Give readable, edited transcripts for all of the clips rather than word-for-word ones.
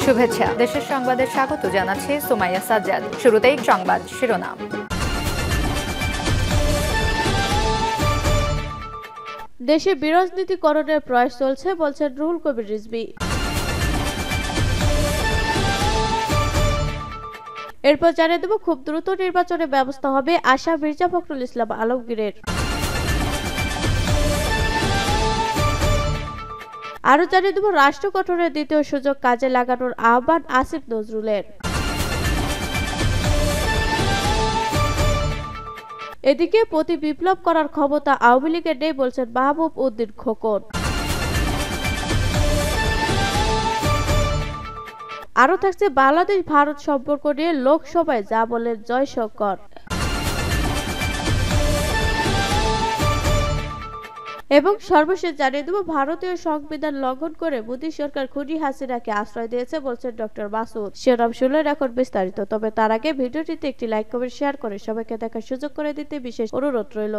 শুভেচ্ছা। দেশের সংবাদে স্বাগত জানাচ্ছি সুমাইয়া সাজ্জাদ। শুরুতেই সংবাদ শিরোনাম। দেশে বিরাজনীতিকরণের প্রয়াস চলছে বলছেন রুহুল কবির রিজভী। এরপর জানিয়ে দেব খুব দ্রুত নির্বাচনের ব্যবস্থা হবে আশা মির্জা ফখরুল ইসলাম আলমগীরের। আরো জানিয়ে দেব রাষ্ট্র গঠনের দ্বিতীয় সুযোগ কাজে লাগানোর আহ্বান আসিফ নজরুলের। এদিকে প্রতি বিপ্লব করার ক্ষমতা আওয়ামী লীগের নেই বলছেন মাহবুব উদ্দিন খোকন। আরো থাকছে বাংলাদেশ ভারত সম্পর্ক নিয়ে লোকসভায় যা বলেন জয়শঙ্কর। এবং সর্বশেষ জানিয়ে দেব ভারতীয় সংবিধান লঙ্ঘন করে মোদী সরকার খুনি হাসিনাকে আশ্রয় দিয়েছে বলছেন ডক্টর মাসুদ। শিরোনাম শুনলেন, এখন বিস্তারিত। তবে তার আগে ভিডিওটিতে একটি লাইক কমেন্ট শেয়ার করে সবাইকে দেখার সুযোগ করে দিতে বিশেষ অনুরোধ রইল।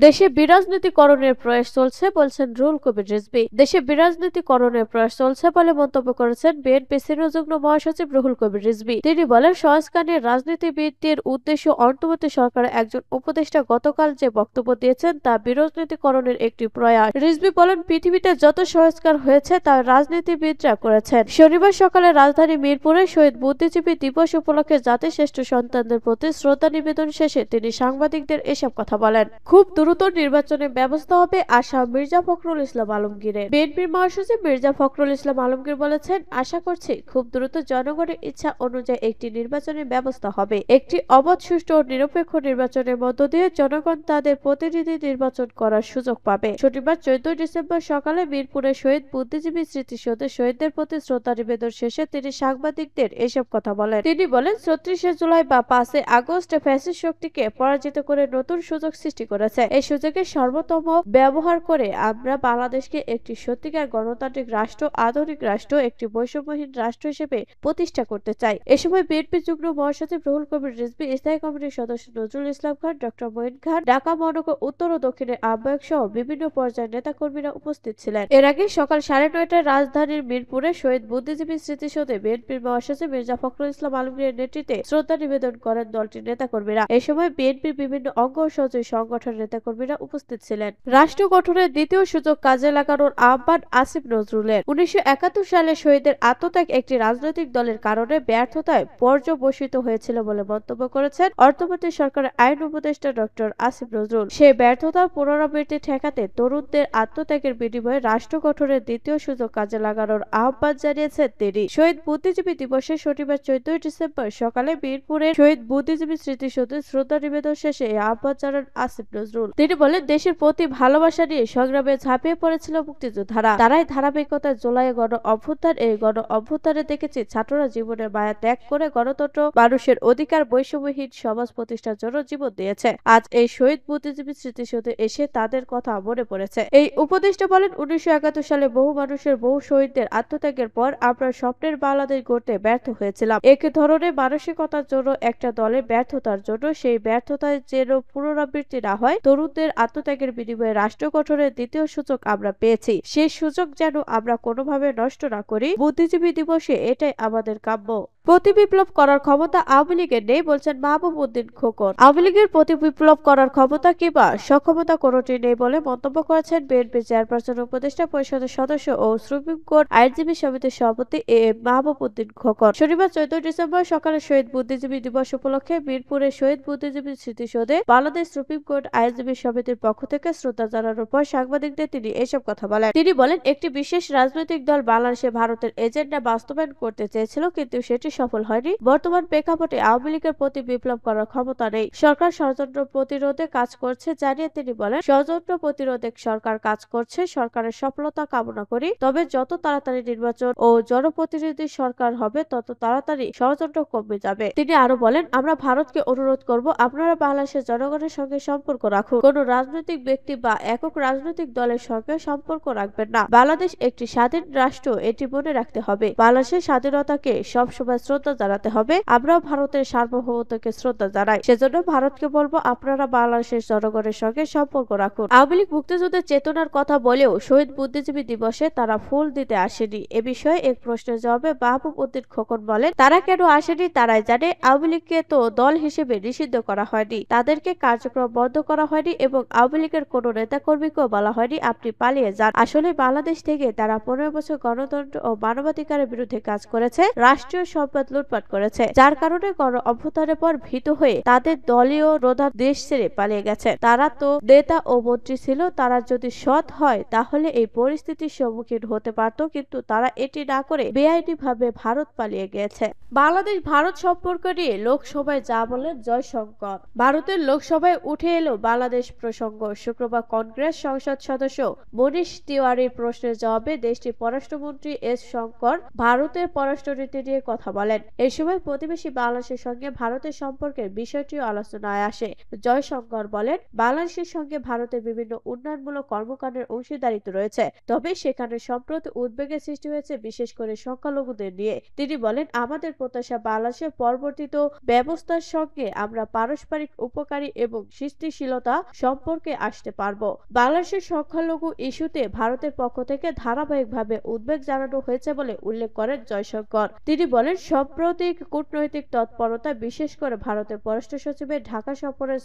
দেশে বিরাজনীতিকরণের প্রয়াস চলছে বলছেন রুহুল কবির রিজভী। দেশে বিরাজনীতিকরণের প্রয়াস চলছে বলে মন্তব্য করেছেন বিএনপি সিনিয়র যুগ্ম মহাসচিব রুহুল কবির রিজভী। তিনি বলেন, সংস্কার নিয়ে রাজনীতিবিদদের উদ্দেশ্য অন্তর্বর্তী সরকারের একজন উপদেষ্টা গতকাল যে বক্তব্য দিয়েছেন তা বিরাজনীতিকরণের একটি প্রয়াস। রিজভী বলেন, পৃথিবীতে যত সংস্কার হয়েছে তা রাজনীতিবিদরা করেছেন। শনিবার সকালে রাজধানী মিরপুরে শহীদ বুদ্ধিজীবী দিবস উপলক্ষে জাতির শ্রেষ্ঠ সন্তানদের প্রতি শ্রদ্ধা নিবেদন শেষে তিনি সাংবাদিকদের এসব কথা বলেন। খুব দ্রুত নির্বাচনের ব্যবস্থা হবে আশা মির্জা ফখরুল ইসলাম আলমগীরের। বিএনপির মহাসচিব মির্জা ফখরুল ইসলাম আলমগীর বলেছেন, আশা করছি খুব দ্রুত জনগণের ইচ্ছা অনুযায়ী একটি নির্বাচনের ব্যবস্থা হবে। একটি অবাধ, সুষ্ঠু ও নিরপেক্ষ নির্বাচনের মধ্য দিয়ে জনগণ তাদের প্রতিনিধি নির্বাচন করার সুযোগ পাবে। শনিবার 14 ডিসেম্বর সকালে মিরপুরে শহীদ বুদ্ধিজীবী স্মৃতিসৌধে শহীদদের প্রতি শ্রদ্ধা নিবেদন শেষে তিনি সাংবাদিকদের এসব কথা বলেন। তিনি বলেন, ৩৬ জুলাই বা ৫ আগস্ট ফ্যাসিস্ট শক্তিকে পরাজিত করে নতুন সুযোগ সৃষ্টি করেছে। এই সুযোগের সর্বোত্তম ব্যবহার করে আমরা বাংলাদেশকে একটি সত্যিকার গণতান্ত্রিক রাষ্ট্র, আধুনিক রাষ্ট্র, একটি বৈষম্যহীন রাষ্ট্র হিসেবে প্রতিষ্ঠা করতে চাই। এ সময় বিএনপি যুগ্ম মহাসচিব রুহুল কবির রিজভী, স্থায়ী কমিটির সদস্য নজরুল ইসলাম খান, ডক্টর মঈন খান, ঢাকা মহানগর উত্তর ও দক্ষিণের আহ্বায়ক সহ বিভিন্ন পর্যায়ের নেতাকর্মীরা উপস্থিত ছিলেন। এর আগে সকাল ৯:৩০টায় রাজধানীর মিরপুরে শহীদ বুদ্ধিজীবী স্মৃতিসৌধে বিএনপির মহাসচিব মির্জা ফখরুল ইসলাম আলমগীরের নেতৃত্বে শ্রদ্ধা নিবেদন করেন দলটির নেতাকর্মীরা। এ সময় বিএনপির বিভিন্ন অঙ্গ ও সহযোগী সংগঠনের নেতাকর্মীরা উপস্থিত ছিলেন। রাষ্ট্র গঠনের দ্বিতীয় সুযোগ কাজে লাগানোর আহ্বান আসিফ নজরুলের। ১৯৭১ সালে শহীদের আত্মত্যাগ একটি রাজনৈতিক দলের কারণে ব্যর্থতায় পর্যবসিত হয়েছিল বলে মন্তব্য করেছেন অন্তর্বর্তী সরকারের আইন উপদেষ্টা ডক্টর আসিফ নজরুল। সেই ব্যর্থতার পুনরাবৃত্তি ঠেকাতে তরুণদের আত্মত্যাগের বিনিময়ে রাষ্ট্র গঠনের দ্বিতীয় সুযোগ কাজে লাগানোর আহ্বান জানিয়েছেন তিনি। শহীদ বুদ্ধিজীবী দিবসে শনিবার 14 ডিসেম্বর সকালে মিরপুরের শহীদ বুদ্ধিজীবী স্মৃতিসৌধে শ্রদ্ধা নিবেদন শেষে এই আহ্বান জানান আসিফ নজরুল। তিনি বলেন, দেশের প্রতি ভালোবাসা নিয়ে সংগ্রামে ঝাঁপিয়ে পড়েছিল মুক্তিযোদ্ধারা। তারাই ধারাবাহিকতার জুলাই গণ অভ্যুত্থান, এই গণ অভ্যুত্থানে দেখেছি ছাত্ররা জীবনের মায়া ত্যাগ করে গণতন্ত্র, মানুষের অধিকার, বৈষম্যহীন সমাজ প্রতিষ্ঠার জন্য জীবন দিয়েছে। আজ এই শহীদ বুদ্ধিজীবী স্মৃতিসৌধে এসে তাদের কথা মনে পড়েছে। এই উপদেষ্টা বলেন, ১৯৭১ সালে বহু মানুষের, বহু শহীদদের আত্মত্যাগের পর আমরা স্বপ্নের বাংলাদেশ গড়তে ব্যর্থ হয়েছিলাম। এক ধরনের মানসিকতার জন্য, একটা দলের ব্যর্থতার জন্য, সেই ব্যর্থতায় যেন পুনরাবৃত্তি না হয়, তরুণদের আত্মত্যাগের বিনিময়ে রাষ্ট্র গঠনের দ্বিতীয় সুযোগ আমরা পেয়েছি। সেই সুযোগ যেন আমরা কোনোভাবে নষ্ট না করি। বুদ্ধিজীবী দিবসে এটাই আমাদের কাম্য। প্রতি বিপ্লব করার ক্ষমতা আওয়ামী লীগের নেই বলছেন মাহবুব উদ্দিন খোকন। আওয়ামী লীগের প্রতি বিপ্লব করার ক্ষমতা কিংবা সক্ষমতা কোনোটি নেই বলে মন্তব্য করেছেন বিএনপি চেয়ারপারসন, উপদেষ্টা পরিষদের সদস্য ও সুপ্রিম কোর্ট আইনজীবী সমিতির সভাপতি এ মাহবুব উদ্দিন খোকন। শনিবার 14 ডিসেম্বর সকালে শহীদ বুদ্ধিজীবী দিবস উপলক্ষে মিরপুরে শহীদ বুদ্ধিজীবী স্মৃতিসৌধে বাংলাদেশ সুপ্রিম কোর্ট আইনজীবী সমিতির পক্ষ থেকে শ্রদ্ধা জানানোর পর সাংবাদিকদের তিনি এসব কথা বলেন। তিনি বলেন, একটি বিশেষ রাজনৈতিক দল বাংলাদেশে ভারতের এজেন্ডা বাস্তবায়ন করতে চেয়েছিল, কিন্তু সেটি সফল হয়নি। বর্তমান প্রেক্ষাপটে আওয়ামী লীগের প্রতি বিপ্লব করার ক্ষমতা নেই। সরকার ষড়যন্ত্র প্রতিরোধে কাজ করছে জানিয়ে তিনি বলেন, ষড়যন্ত্র প্রতিরোধে সরকার কাজ করছে, সরকারের সফলতা কামনা করি। তবে যত তাড়াতাড়ি নির্বাচন ও জনপ্রতিনিধি সরকার হবে তত তাড়াতাড়ি ষড়যন্ত্র কমে যাবে। তিনি আরো বলেন, আমরা ভারতকে অনুরোধ করব, আপনারা বাংলাদেশের জনগণের সঙ্গে সম্পর্ক রাখুন। কোন রাজনৈতিক ব্যক্তি বা একক রাজনৈতিক দলের সঙ্গে সম্পর্ক রাখবেন না। বাংলাদেশ একটি স্বাধীন রাষ্ট্র, এটি মনে রাখতে হবে। বাংলাদেশের স্বাধীনতাকে সবসময় শ্রদ্ধা জানাতে হবে। আমরাও ভারতের সার্বভৌমত্বকে শ্রদ্ধা জানাই। সেজন্য ভারতকে বলবো, আপনারা বাংলাদেশের জনগণের সঙ্গে সম্পর্ক রাখুন। আওয়ামী লীগ মুক্তিযুদ্ধের চেতনার কথা বলেও শহীদ বুদ্ধিজীবী দিবসে তারা ফুল দিতে আসেনি। এ বিষয়ে এক প্রশ্নের জবাবে মাহবুব উদ্দিন খোকন বলেন, তারা কেন আসেনি তারাই জানে। আওয়ামী লীগকে তো দল হিসেবে নিষিদ্ধ করা হয়নি, তাদেরকে কার্যক্রম বন্ধ করা হয়নি এবং আওয়ামী লীগের কোনো নেতাকর্মীকেও বলা হয়নি আপনি পালিয়ে যান। আসলে বাংলাদেশ থেকে তারা 15 বছর গণতন্ত্র ও মানবাধিকারের বিরুদ্ধে কাজ করেছে, রাষ্ট্রীয় সম্পদ লুটপাট করেছে, যার কারণে গণ অভ্যুত্থানের পর ভীত হয়ে তাদের দলীয় প্রধান দেশ ছেড়ে পালিয়ে গেছে। তারা তো নেতা ও মন্ত্রী ছিল, তারা যদি সৎ হয় তাহলে এই পরিস্থিতির সম্মুখীন হতে পারত, কিন্তু তারা এটি না করে বেআইনিভাবে ভারত পালিয়ে গিয়েছে। বাংলাদেশ ভারত সম্পর্ক নিয়ে লোকসভায় যা বলেন জয়শঙ্কর। ভারতের লোকসভায় উঠে এলো বাংলাদেশ প্রসঙ্গ। শুক্রবার কংগ্রেস সংসদ সদস্য মনীষ তিওয়ারির প্রশ্নের জবাবে দেশটির পররাষ্ট্রমন্ত্রী এস শঙ্কর ভারতের পররাষ্ট্রনীতি নিয়ে কথা বলেন। এই সময় প্রতিবেশী বাংলাদেশের সঙ্গে ভারতের সম্পর্কের বিষয়টিও আলোচনায় আসে। জয়শঙ্কর বলেন, বাংলাদেশের সঙ্গে ভারতের বিভিন্ন উন্নয়নমূলক কর্মকাণ্ডের অংশীদারিত্ব রয়েছে, তবে সেখানে সম্প্রতি উদ্বেগের সৃষ্টি হয়েছে বিশেষ করে সংখ্যালঘুদের নিয়ে। তিনি বলেন, আমাদের প্রত্যাশা বাংলাদেশের পরবর্তীত ব্যবস্থার সঙ্গে আমরা পারস্পরিক উপকারী এবং সৃষ্টিশীলতা সম্পর্কে আসতে পারব। বাংলাদেশের সংখ্যালঘু ইস্যুতে ভারতের পক্ষ থেকে ধারাবাহিকভাবে উদ্বেগ জানানো হয়েছে বলে উল্লেখ করেন জয়শঙ্কর। তিনি বলেন, সাম্প্রতিক কূটনৈতিক তৎপরতা, বিশেষ করে ভারতের পররাষ্ট্র সচিবের ঢাকা সফরের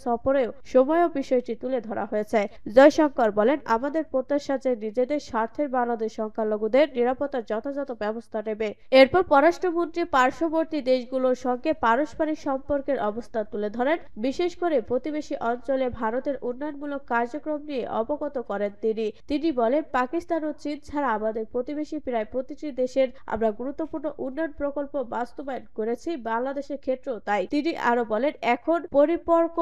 সময়ও বিষয়টি তুলে ধরা হয়েছে। জয়শঙ্কর বলেন, আমাদের প্রত্যাশা যে নিজেদের স্বার্থের বাংলাদেশ সংখ্যালঘুদের নিরাপত্তার যথাযথ ব্যবস্থা নেবে। এরপর পররাষ্ট্রমন্ত্রী পার্শ্ববর্তী দেশগুলোর সঙ্গে পারস্পরিক সম্পর্কের অবস্থা তুলে ধরেন। বিশেষ করে প্রতিবেশী অঞ্চলে ভারতের উন্নয়নমূলক কার্যক্রম নিয়ে অবগত করেন তিনি বলেন, পাকিস্তান ও চীন ছাড়া আমাদের প্রতিবেশী প্রায় প্রতিটি দেশের আমরা গুরুত্বপূর্ণ উন্নয়ন প্রকল্প বাস্তবায়ন করেছি, বাংলাদেশের ক্ষেত্রেও তাই। তিনি আরো বলেন, এখন পরিপক্ব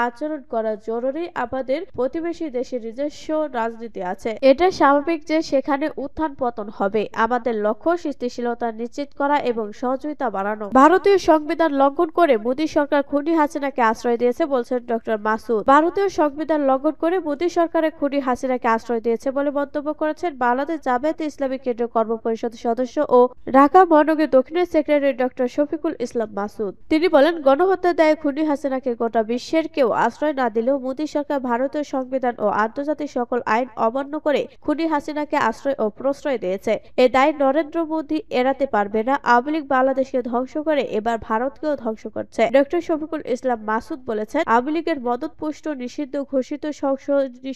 আচরণ করা জরুরি। আমাদের প্রতিবেশী দেশের নিজস্ব রাজনীতি আছে, এটা স্বাভাবিক যে সেখানে উত্থান পতন হবে। আমাদের লক্ষ্য স্থিতিশীলতা নিশ্চিত করা এবং সহযোগিতা বাড়ানো। ভারতীয় সংবিধান লঙ্ঘন করে মোদী সরকার খুনি হাসিনাকে আশ্রয় দিয়েছে বলছেন ডক্টর মাসুদ। ভারতীয় সংবিধান লঙ্ঘন করে মোদী সরকারের খুনি হাসিনাকে আশ্রয় দিয়েছে বলে মন্তব্য করেছেন বাংলাদেশ জামায়াতে ইসলামী কেন্দ্রীয় কর্মপরিষদের সদস্য ও ঢাকা মহানগর দক্ষিণের সেক্রেটারি ডক্টর শফিকুল ইসলাম মাসুদ। তিনি বলেন, গণহত্যার দায়ে খুনি হাসিনাকে গোটা বিশ্বের কেউ আশ্রয় না দিলেও মোদী সরকার ভারতীয় সংবিধান ও আন্তর্জাতিক সকল আইন অমান্য করে খুনি হাসিনাকে আশ্রয় ও প্রশ্রয় দিয়েছে। এ দায় নরেন্দ্র মোদী এড়াতে পারবে না। আওয়ামী লীগ বাংলাদেশকে ধ্বংস করে এবার ভারতকেও ধ্বংস করছে। ডক্টর শফিকুল ইসলাম মাসুদ বলেছেন, আওয়ামী লীগের মদতপুষ্ট নিষিদ্ধ ঘোষিত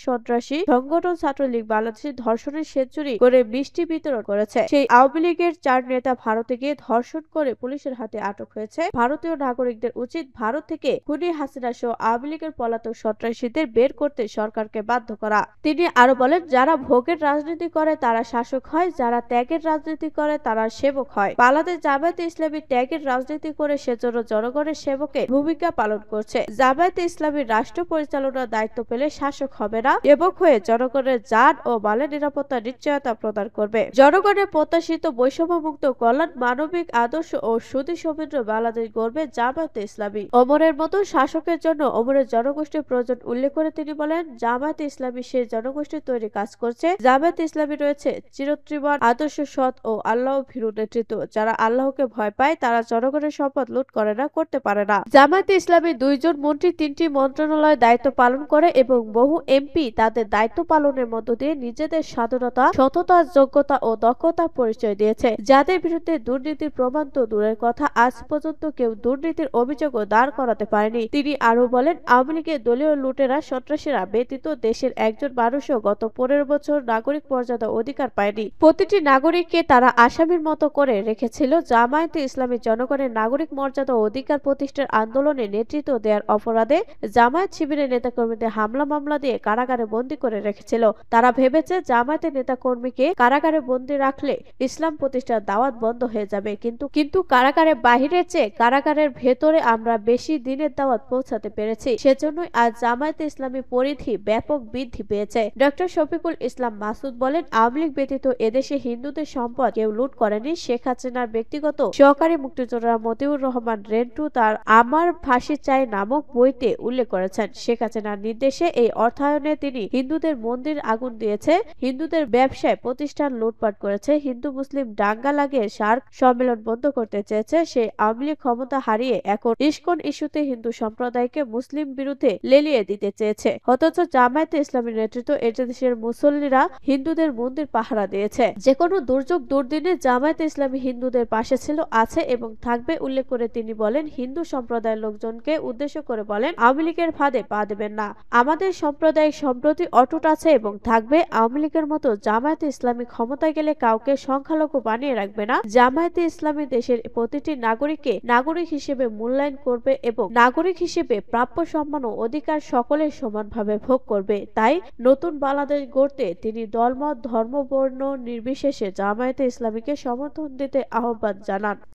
সন্ত্রাসী সংগঠন ছাত্রলীগ বাংলাদেশে ধর্ষণের সেঞ্চুরি করে মিষ্টি বিতরণ করেছে। সেই আওয়ামী লীগের 4 নেতা ভারতে গিয়ে ধর্ষণ করে পুলিশের হাতে আটক হয়েছে। ভারতীয় নাগরিকদের উচিত ভারত থেকে খুনি হাসিনা সহ আওয়ামী লীগের পলাতক সন্ত্রাসীদের বের করতে সরকারকে বাধ্য করা। তিনি আরো বলেন, যারা ভোগের রাজনীতি করে তারা শাসক হয়, যারা ত্যাগের রাজনীতি করে তারা সেবক হয়। বাংলাদেশ জামায়াতে ইসলামী ত্যাগের রাজনীতি করে সেজন্য জনগণের সেবকের ভূমিকা পালন করছে। জামায়াতে ইসলামী রাষ্ট্র পরিচালনার দায়িত্ব পেলে শাসক হবে না, সেবক হয়ে জনগণের জান ও মালের নিরাপত্তা নিশ্চয়তা প্রদান করবে। জনগণের প্রত্যাশিত বৈষম্যমুক্ত কল্যাণ, মানবিক আদর্শ ও সুধী সমৃদ্ধ বাংলাদেশ গড়বে জামায়াতে ইসলামী। ওমরের মতো শাসকের জন্য ওমরের জনগোষ্ঠীর প্রয়োজন উল্লেখ করে তিনি বলেন, জামায়াতে ইসলামী সেই জনগোষ্ঠীর তৈরি কাজ করছে। জামায়াতে ইসলামী রয়েছে চিরত্রিবান আদর্শ, সৎ ও আল্লাহ ভীরু নেতৃত্ব। যারা আল্লাহকে ভয় পায় তারা জনগণের সম্পদ লুট করে না, করতে পারে না। জামায়াতে ইসলামী 2 জন মন্ত্রী 3টি মন্ত্রণালয়ে দায়িত্ব পালন করে এবং বহু এমপি তাদের দায়িত্ব পালনের মধ্য দিয়ে নিজেদের স্বাধীনতা, সততা, যোগ্যতা ও দক্ষতার পরিচয় দিয়েছে। যাদের বিরুদ্ধে দুর্নীতির প্রমাণ তো দূরের কথা, আজ পর্যন্ত কেউ দুর্নীতির অভিযোগও দাঁড় করাতে পারেনি। তিনি আরো বলেন, আওয়ামী লীগের দলীয় লুটেরা, সন্ত্রাসীরা ব্যতীত দেশের একজন মানুষও গত 15 বছর নাগরিক মর্যাদা অধিকার পায়নি। প্রতিটি নাগরিককে তারা আসামির মতো করে রেখেছিল। জামায়াতে ইসলামী জনগণের নাগরিক মর্যাদা ও অধিকার প্রতিষ্ঠার আন্দোলনে নেতৃত্ব দেওয়ার অপরাধে জামায়াত শিবিরের নেতাকর্মীদের হামলা মামলা দিয়ে কারাগারে বন্দী করে রেখেছিল। তারা ভেবেছে জামায়াতের নেতাকর্মীকে কারাগারে বন্দী রাখলে ইসলাম প্রতিষ্ঠার দাওয়াত বন্ধ হয়ে যাবে, কিন্তু কারাগারের বাহিরের চেয়ে কারাগারের ভেতরে আমরা বেশি দিনের দাওয়াত পৌঁছাতে পেরেছি। সেজন্যই আজ জামায়াতে ইসলামী পরিধি ব্যাপক বৃদ্ধি পেয়েছে। ডক্টর শফিকুল ইসলাম মাসুদ বলেন, আওয়ামী লীগ ব্যতীত এদেশে হিন্দুদের সম্পদ কেউ লুট করেনি। শেখ হাসিনার ব্যক্তিগত সহকারী মুক্তিযোদ্ধা মতিউর রহমান রেন্টু তার আমার ফাঁসি চাই নামক বইতে উল্লেখ করেছেন, শেখ হাসিনার নির্দেশে এই অর্থায়নে তিনি হিন্দুদের মন্দির আগুন দিয়েছে, হিন্দুদের ব্যবসায় প্রতিষ্ঠান লুটপাট করেছে, হিন্দু মুসলিম দাঙ্গা লাগিয়ে সার্ক সম্মেলন বন্ধ বন্ধ করতে চেয়েছে সেই আওয়ামী লীগ ক্ষমতা হারিয়ে এখন ইসকন ইস্যুতে হিন্দু সম্প্রদায়কে মুসলিম বিরুদ্ধে লেলিয়ে দিতে চেয়েছে। অথচ জামায়াতে ইসলামীর নেতৃত্ব এদেশের মুসল্লিরা হিন্দুদের মন্দির পাহারা দিয়েছে। যে কোনো দুর্যোগ দুর্দিনে জামায়াতে ইসলামী হিন্দুদের পাশে ছিল, আছে এবং থাকবে উল্লেখ করে তিনি বলেন, হিন্দু সম্প্রদায়ের লোকজনকে উদ্দেশ্য করে বলেন, আওয়ামী লীগের ফাঁদে পা দেবেন না। আমাদের সাম্প্রদায়িক সম্প্রতি অটুট আছে এবং থাকবে। আওয়ামী লীগের মতো জামায়াতে ইসলামী ক্ষমতায় গেলে কাউকে সংখ্যালঘু বানিয়ে রাখবে না। জামায়াতে ইসলামী দেশের প্রতিটি নাগরিককে নাগরিক হিসেবে মূল্যায়ন করবে এবং নাগরিক হিসেবে প্রাপ্য সম্মান ও অধিকার সকলের সমানভাবে ভোগ করবে। তাই নতুন বাংলাদেশ গড়তে তিনি দলমত ধর্ম বর্ণ নির্বিশেষে জামায়াতে ইসলামীকে সমর্থন দিতে আহ্বান জানান।